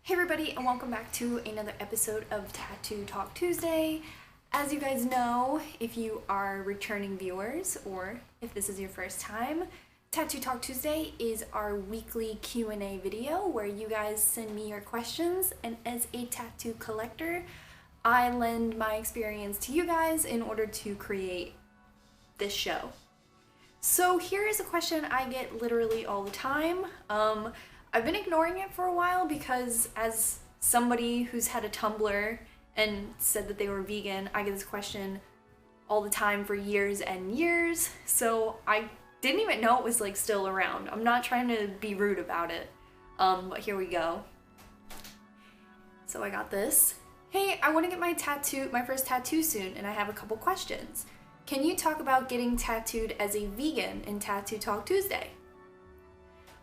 Hey everybody, and welcome back to another episode of Tattoo Talk Tuesday. As you guys know, if you are returning viewers or if this is your first time, Tattoo Talk Tuesday is our weekly Q&A video where you guys send me your questions, and as a tattoo collector, I lend my experience to you guys in order to create this show. So here is a question I get literally all the time. I've been ignoring it for a while because as somebody who's had a Tumblr and said that they were vegan, I get this question all the time for years and years, so I didn't even know it was like still around. I'm not trying to be rude about it, but here we go. So I got this. Hey, I want to get my first tattoo soon, and I have a couple questions. Can you talk about getting tattooed as a vegan in Tattoo Talk Tuesday?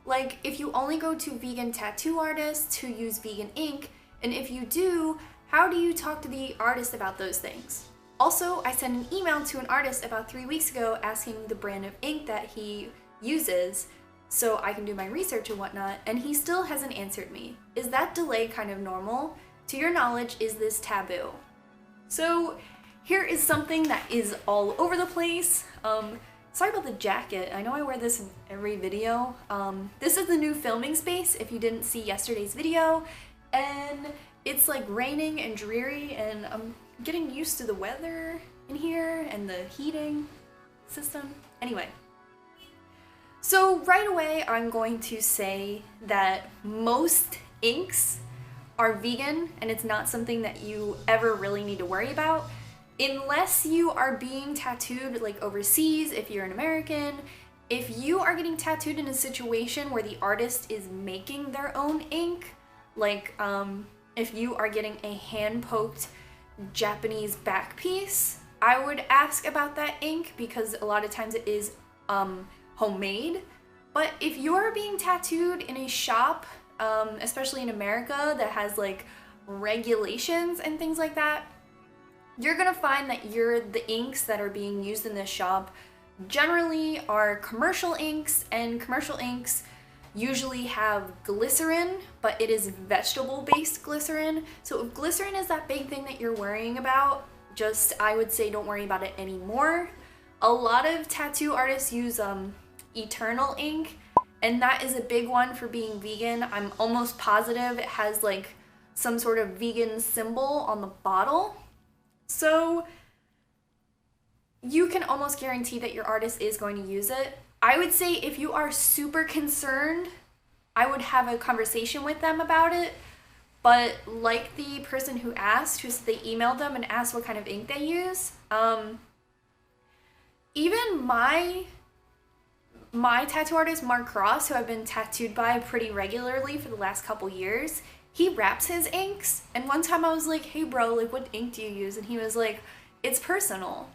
Like, if you only go to vegan tattoo artists who use vegan ink, and if you do, how do you talk to the artist about those things? Also, I sent an email to an artist about 3 weeks ago asking the brand of ink that he uses so I can do my research and whatnot, and he still hasn't answered me. Is that delay kind of normal? To your knowledge, is this taboo? So, here is something that is all over the place. Sorry about the jacket. I know I wear this in every video. This is the new filming space if you didn't see yesterday's video, and it's like raining and dreary, and I'm getting used to the weather in here and the heating system. Anyway, so right away I'm going to say that most inks are vegan, and it's not something that you ever really need to worry about. Unless you are being tattooed like overseas, if you're an American, if you are getting tattooed in a situation where the artist is making their own ink, like if you are getting a hand-poked Japanese back piece, I would ask about that ink because a lot of times it is homemade. But if you're being tattooed in a shop, especially in America that has like regulations and things like that, you're gonna find that the inks that are being used in this shop generally are commercial inks, and commercial inks usually have glycerin, but it is vegetable-based glycerin. So if glycerin is that big thing that you're worrying about, I would say don't worry about it anymore. A lot of tattoo artists use eternal ink, and that is a big one for being vegan. I'm almost positive it has like some sort of vegan symbol on the bottle. So you can almost guarantee that your artist is going to use it. I would say if you are super concerned, I would have a conversation with them about it. But like the person who asked, they emailed them and asked what kind of ink they use. Even my tattoo artist, Mark Cross, who I've been tattooed by pretty regularly for the last couple years, he wraps his inks, and one time I was like, hey bro, like what ink do you use? And he was like, it's personal.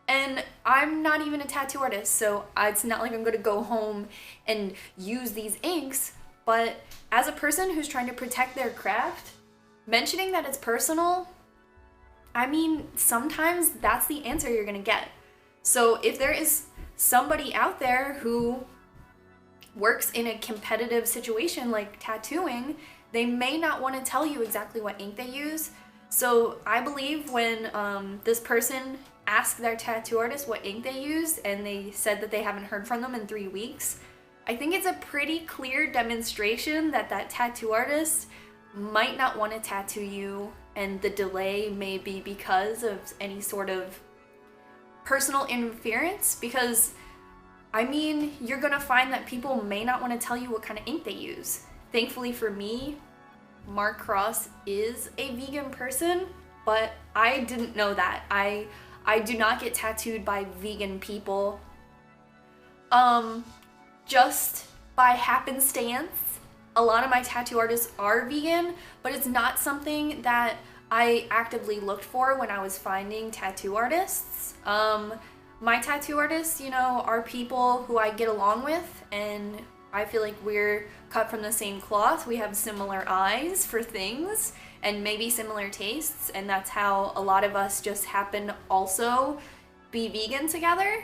And I'm not even a tattoo artist, so it's not like I'm gonna go home and use these inks, but as a person who's trying to protect their craft, mentioning that it's personal, I mean, sometimes that's the answer you're gonna get. So if there is somebody out there who works in a competitive situation like tattooing, they may not want to tell you exactly what ink they use. So I believe when this person asked their tattoo artist what ink they used and they said that they haven't heard from them in 3 weeks, I think it's a pretty clear demonstration that that tattoo artist might not want to tattoo you, and the delay may be because of any sort of personal interference, because I mean, you're gonna find that people may not want to tell you what kind of ink they use. Thankfully for me, Mark Cross is a vegan person, but I didn't know that. I do not get tattooed by vegan people. Just by happenstance, a lot of my tattoo artists are vegan, but it's not something that I actively looked for when I was finding tattoo artists. My tattoo artists, you know, are people who I get along with, and I feel like we're cut from the same cloth. We have similar eyes for things and maybe similar tastes, and that's how a lot of us just happen to also be vegan together.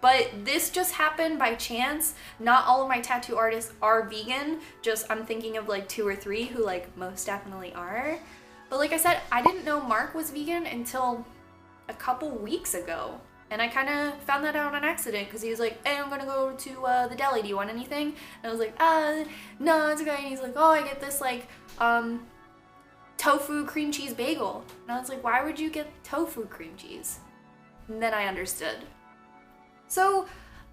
But this just happened by chance. Not all of my tattoo artists are vegan. Just I'm thinking of like 2 or 3 who like most definitely are. But like I said, I didn't know Mark was vegan until a couple weeks ago. And I kind of found that out on accident because he was like, hey, I'm going to go to the deli. Do you want anything? And I was like, no, it's okay. And he's like, oh, I get this like tofu cream cheese bagel. And I was like, why would you get tofu cream cheese? And then I understood. So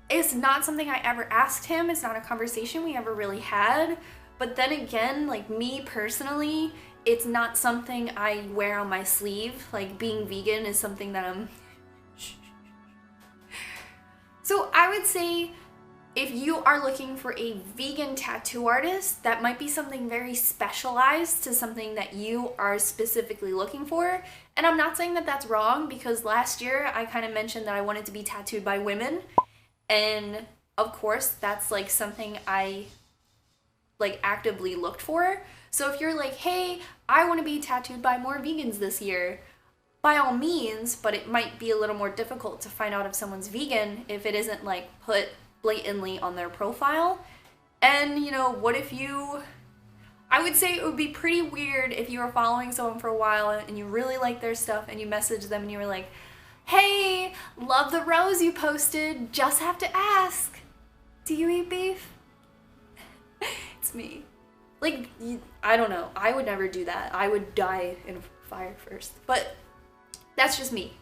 it's not something I ever asked him. It's not a conversation we ever really had. But then again, like me personally, it's not something I wear on my sleeve. Like being vegan is something that I'm... So I would say if you are looking for a vegan tattoo artist, that might be something very specialized to something that you are specifically looking for. And I'm not saying that that's wrong because last year I kind of mentioned that I wanted to be tattooed by women. And of course, that's like something I like actively looked for. So if you're like, hey, I want to be tattooed by more vegans this year, by all means, but it might be a little more difficult to find out if someone's vegan if it isn't like put blatantly on their profile. And you know, what if you, I would say it would be pretty weird if you were following someone for a while and you really like their stuff and you message them and you were like, hey, love the rose you posted, just have to ask, do you eat beef? It's me. Like, I don't know, I would never do that. I would die in a fire first, but that's just me.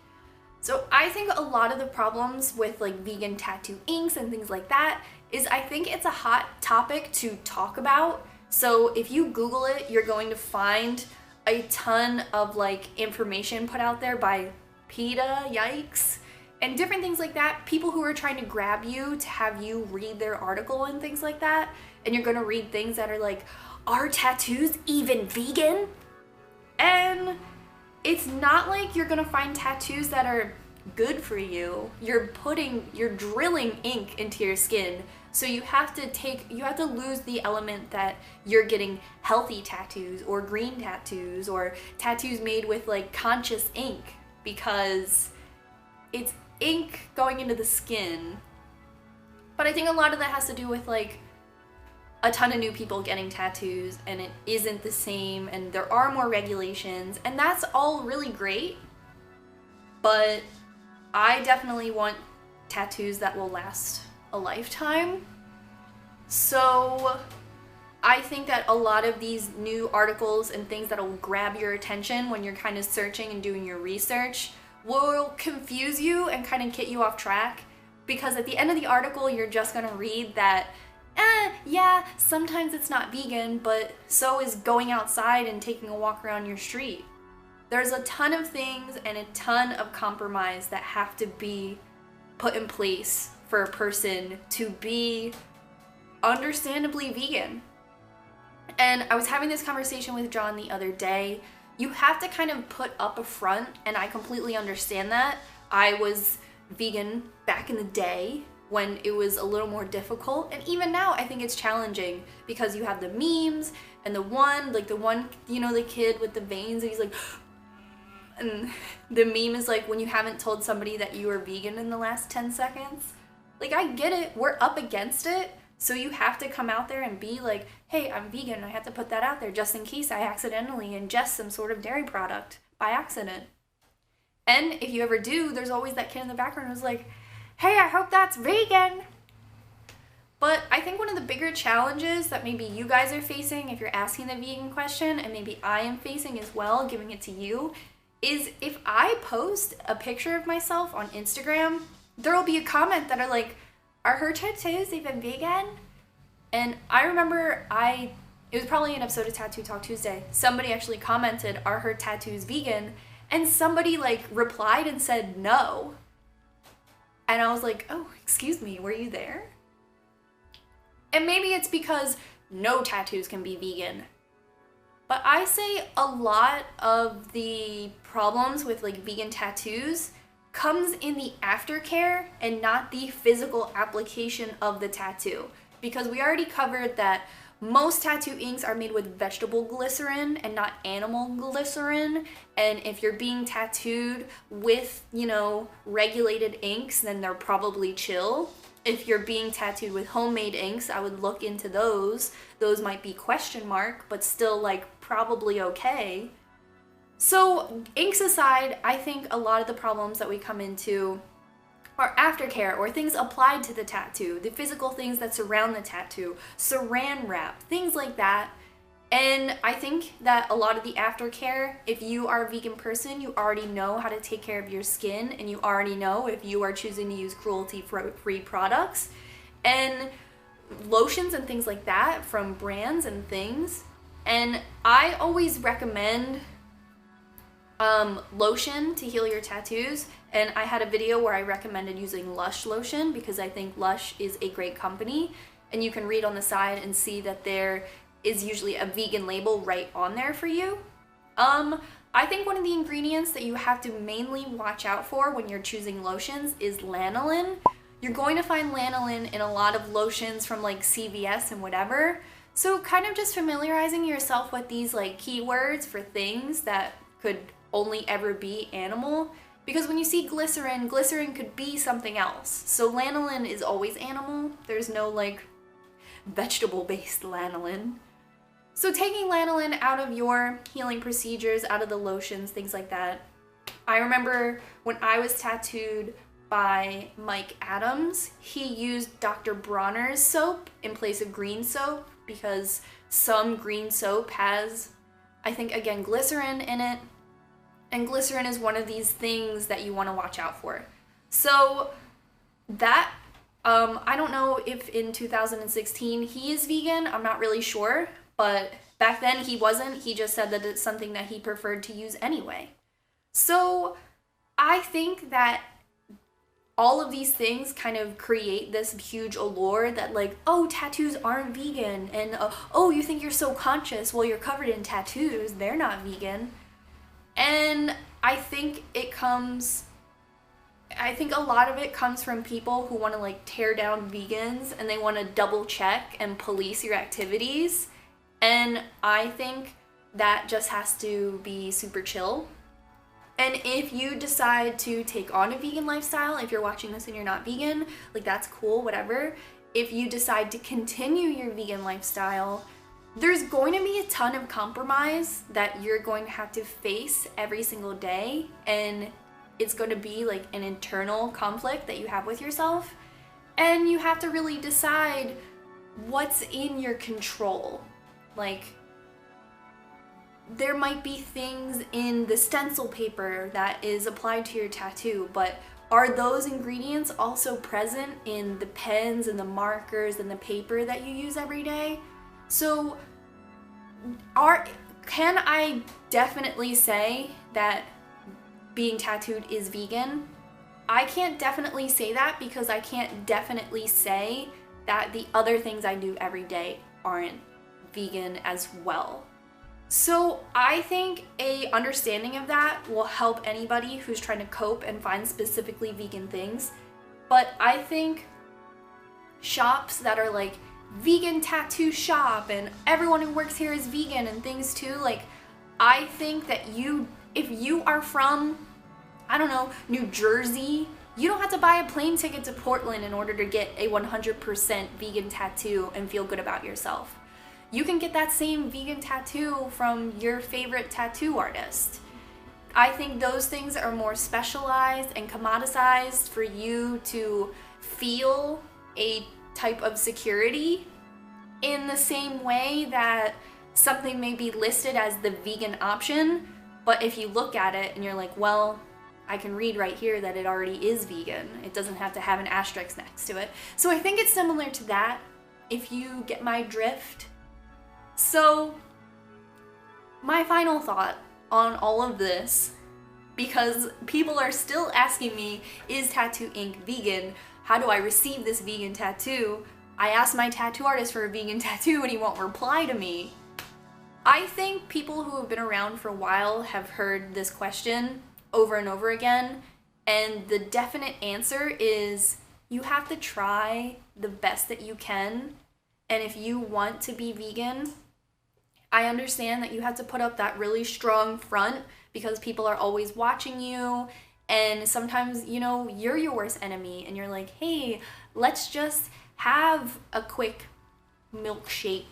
So I think a lot of the problems with like vegan tattoo inks and things like that is I think it's a hot topic to talk about. So if you Google it, you're going to find a ton of like information put out there by PETA, yikes, and different things like that. People who are trying to grab you to have you read their article and things like that. And you're gonna read things that are like, are tattoos even vegan? And it's not like you're gonna find tattoos that are good for you. You're drilling ink into your skin. So you have to lose the element that you're getting healthy tattoos or green tattoos or tattoos made with like conscious ink, because it's ink going into the skin. But I think a lot of that has to do with like a ton of new people getting tattoos and it isn't the same and there are more regulations, and that's all really great, but I definitely want tattoos that will last a lifetime. So I think that a lot of these new articles and things that will grab your attention when you're kind of searching and doing your research will confuse you and kind of get you off track, because at the end of the article you're just going to read that yeah, sometimes it's not vegan, but so is going outside and taking a walk around your street. There's a ton of things and a ton of compromise that have to be put in place for a person to be understandably vegan. And I was having this conversation with John the other day. You have to kind of put up a front, and I completely understand that. I was vegan back in the day when it was a little more difficult, and even now I think it's challenging because you have the memes and the one, you know, the kid with the veins and he's like, and the meme is like when you haven't told somebody that you are vegan in the last 10 seconds. Like, I get it, we're up against it, so you have to come out there and be like, hey, I'm vegan, I have to put that out there just in case I accidentally ingest some sort of dairy product by accident. And if you ever do, there's always that kid in the background who's like, hey, I hope that's vegan. But I think one of the bigger challenges that maybe you guys are facing if you're asking the vegan question, and maybe I am facing as well, giving it to you, is if I post a picture of myself on Instagram, there will be a comment that are like, are her tattoos even vegan? And I remember it was probably an episode of Tattoo Talk Tuesday, somebody actually commented, are her tattoos vegan? And somebody like replied and said no. And I was like, oh, excuse me, were you there? And maybe it's because no tattoos can be vegan. But I say a lot of the problems with like vegan tattoos comes in the aftercare and not the physical application of the tattoo. Because we already covered that Most tattoo inks are made with vegetable glycerin and not animal glycerin. And if you're being tattooed with, you know, regulated inks, then they're probably chill. If you're being tattooed with homemade inks, I would look into those. Those might be question mark, but still like probably okay. So inks aside, I think a lot of the problems that we come into are aftercare, or things applied to the tattoo, the physical things that surround the tattoo, saran wrap, things like that. And I think that a lot of the aftercare, if you are a vegan person, you already know how to take care of your skin, and you already know if you are choosing to use cruelty-free products. And lotions and things like that from brands and things. And I always recommend lotion to heal your tattoos, and I had a video where I recommended using Lush lotion because I think Lush is a great company, and you can read on the side and see that there is usually a vegan label right on there for you. I think one of the ingredients that you have to mainly watch out for when you're choosing lotions is lanolin. You're going to find lanolin in a lot of lotions from like CVS and whatever, so kind of just familiarizing yourself with these like keywords for things that could only ever be animal, because when you see glycerin, glycerin could be something else. So lanolin is always animal. There's no like vegetable-based lanolin. So taking lanolin out of your healing procedures, out of the lotions, things like that. I remember when I was tattooed by Mike Adams, he used Dr. Bronner's soap in place of green soap because some green soap has, I think, again, glycerin in it. And glycerin is one of these things that you want to watch out for. So that, I don't know if in 2016 he is vegan, I'm not really sure, but back then he wasn't. He just said that it's something that he preferred to use anyway. So I think that all of these things kind of create this huge allure that like, oh, tattoos aren't vegan, and oh, you think you're so conscious, well, you're covered in tattoos, they're not vegan. And I think a lot of it comes from people who want to like tear down vegans, and they want to double check and police your activities. And I think that just has to be super chill. And if you decide to take on a vegan lifestyle, if you're watching this and you're not vegan, like that's cool, whatever. If you decide to continue your vegan lifestyle, there's going to be a ton of compromise that you're going to have to face every single day, and it's going to be like an internal conflict that you have with yourself, and you have to really decide what's in your control. Like, there might be things in the stencil paper that is applied to your tattoo, but are those ingredients also present in the pens and the markers and the paper that you use every day? So can I definitely say that being tattooed is vegan? I can't definitely say that because I can't definitely say that the other things I do every day aren't vegan as well. So I think a understanding of that will help anybody who's trying to cope and find specifically vegan things. But I think shops that are like vegan tattoo shop and everyone who works here is vegan and things too, like I think that if you are from, I don't know, New Jersey, you don't have to buy a plane ticket to Portland in order to get a 100% vegan tattoo and feel good about yourself. You can get that same vegan tattoo from your favorite tattoo artist. I think those things are more specialized and commoditized for you to feel a type of security in the same way that something may be listed as the vegan option, but if you look at it and you're like, well, I can read right here that it already is vegan. It doesn't have to have an asterisk next to it. So I think it's similar to that, if you get my drift. So my final thought on all of this, because people are still asking me, is tattoo ink vegan? How do I receive this vegan tattoo? I asked my tattoo artist for a vegan tattoo and he won't reply to me. I think people who have been around for a while have heard this question over and over again, and the definite answer is you have to try the best that you can And if you want to be vegan, I understand that you have to put up that really strong front because people are always watching you. And sometimes, you know, you're your worst enemy and you're like, hey, let's just have a quick milkshake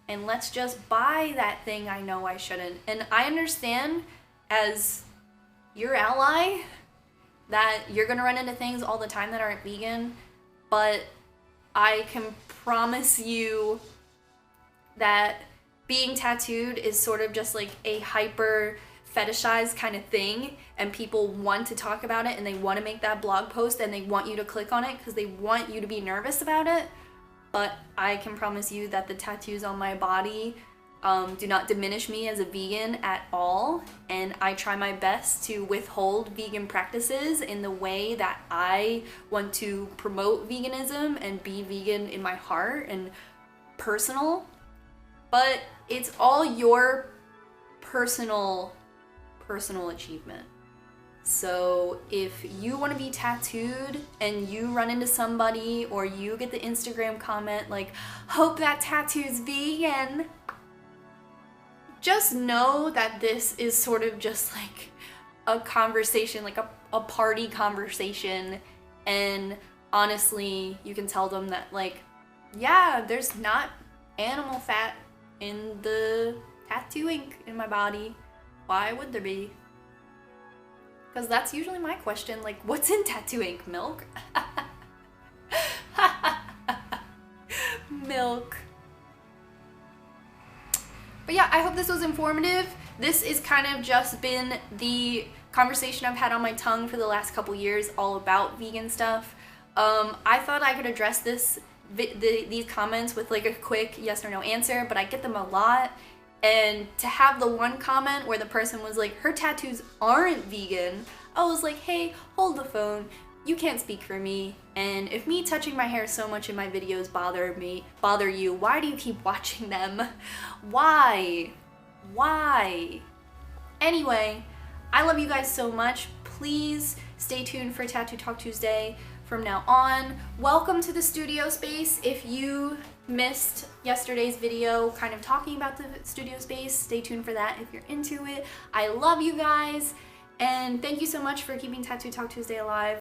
and let's just buy that thing I know I shouldn't. And I understand as your ally that you're gonna run into things all the time that aren't vegan, but I can promise you that being tattooed is sort of just like a hyper fetishized kind of thing, and people want to talk about it and they want to make that blog post and they want you to click on it because they want you to be nervous about it. But I can promise you that the tattoos on my body do not diminish me as a vegan at all, and I try my best to withhold vegan practices in the way that I want to promote veganism and be vegan in my heart and personal. But it's all your personal achievement. So if you want to be tattooed and you run into somebody or you get the Instagram comment like, hope that tattoo's vegan, just know that this is sort of just like a conversation, like a party conversation. And honestly, you can tell them that like, yeah, there's not animal fat in the tattoo ink in my body. Why would there be? Because that's usually my question, like, what's in tattoo ink? Milk? Milk. But yeah, I hope this was informative. This is kind of just been the conversation I've had on my tongue for the last couple years, all about vegan stuff. I thought I could address these comments with like a quick yes or no answer, but I get them a lot. And to have the one comment where the person was like, her tattoos aren't vegan, I was like, hey, hold the phone. You can't speak for me. And if me touching my hair so much in my videos bother you, why do you keep watching them? Why? Anyway, I love you guys so much. Please stay tuned for Tattoo Talk Tuesday from now on. Welcome to the studio space. If you missed yesterday's video kind of talking about the studio space, stay tuned for that if you're into it. I love you guys, and thank you so much for keeping Tattoo Talk Tuesday alive.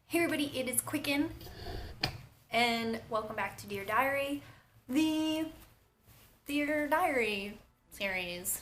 Hey everybody, it is Qqcknd, and welcome back to Dear Diary, the Dear Diary series.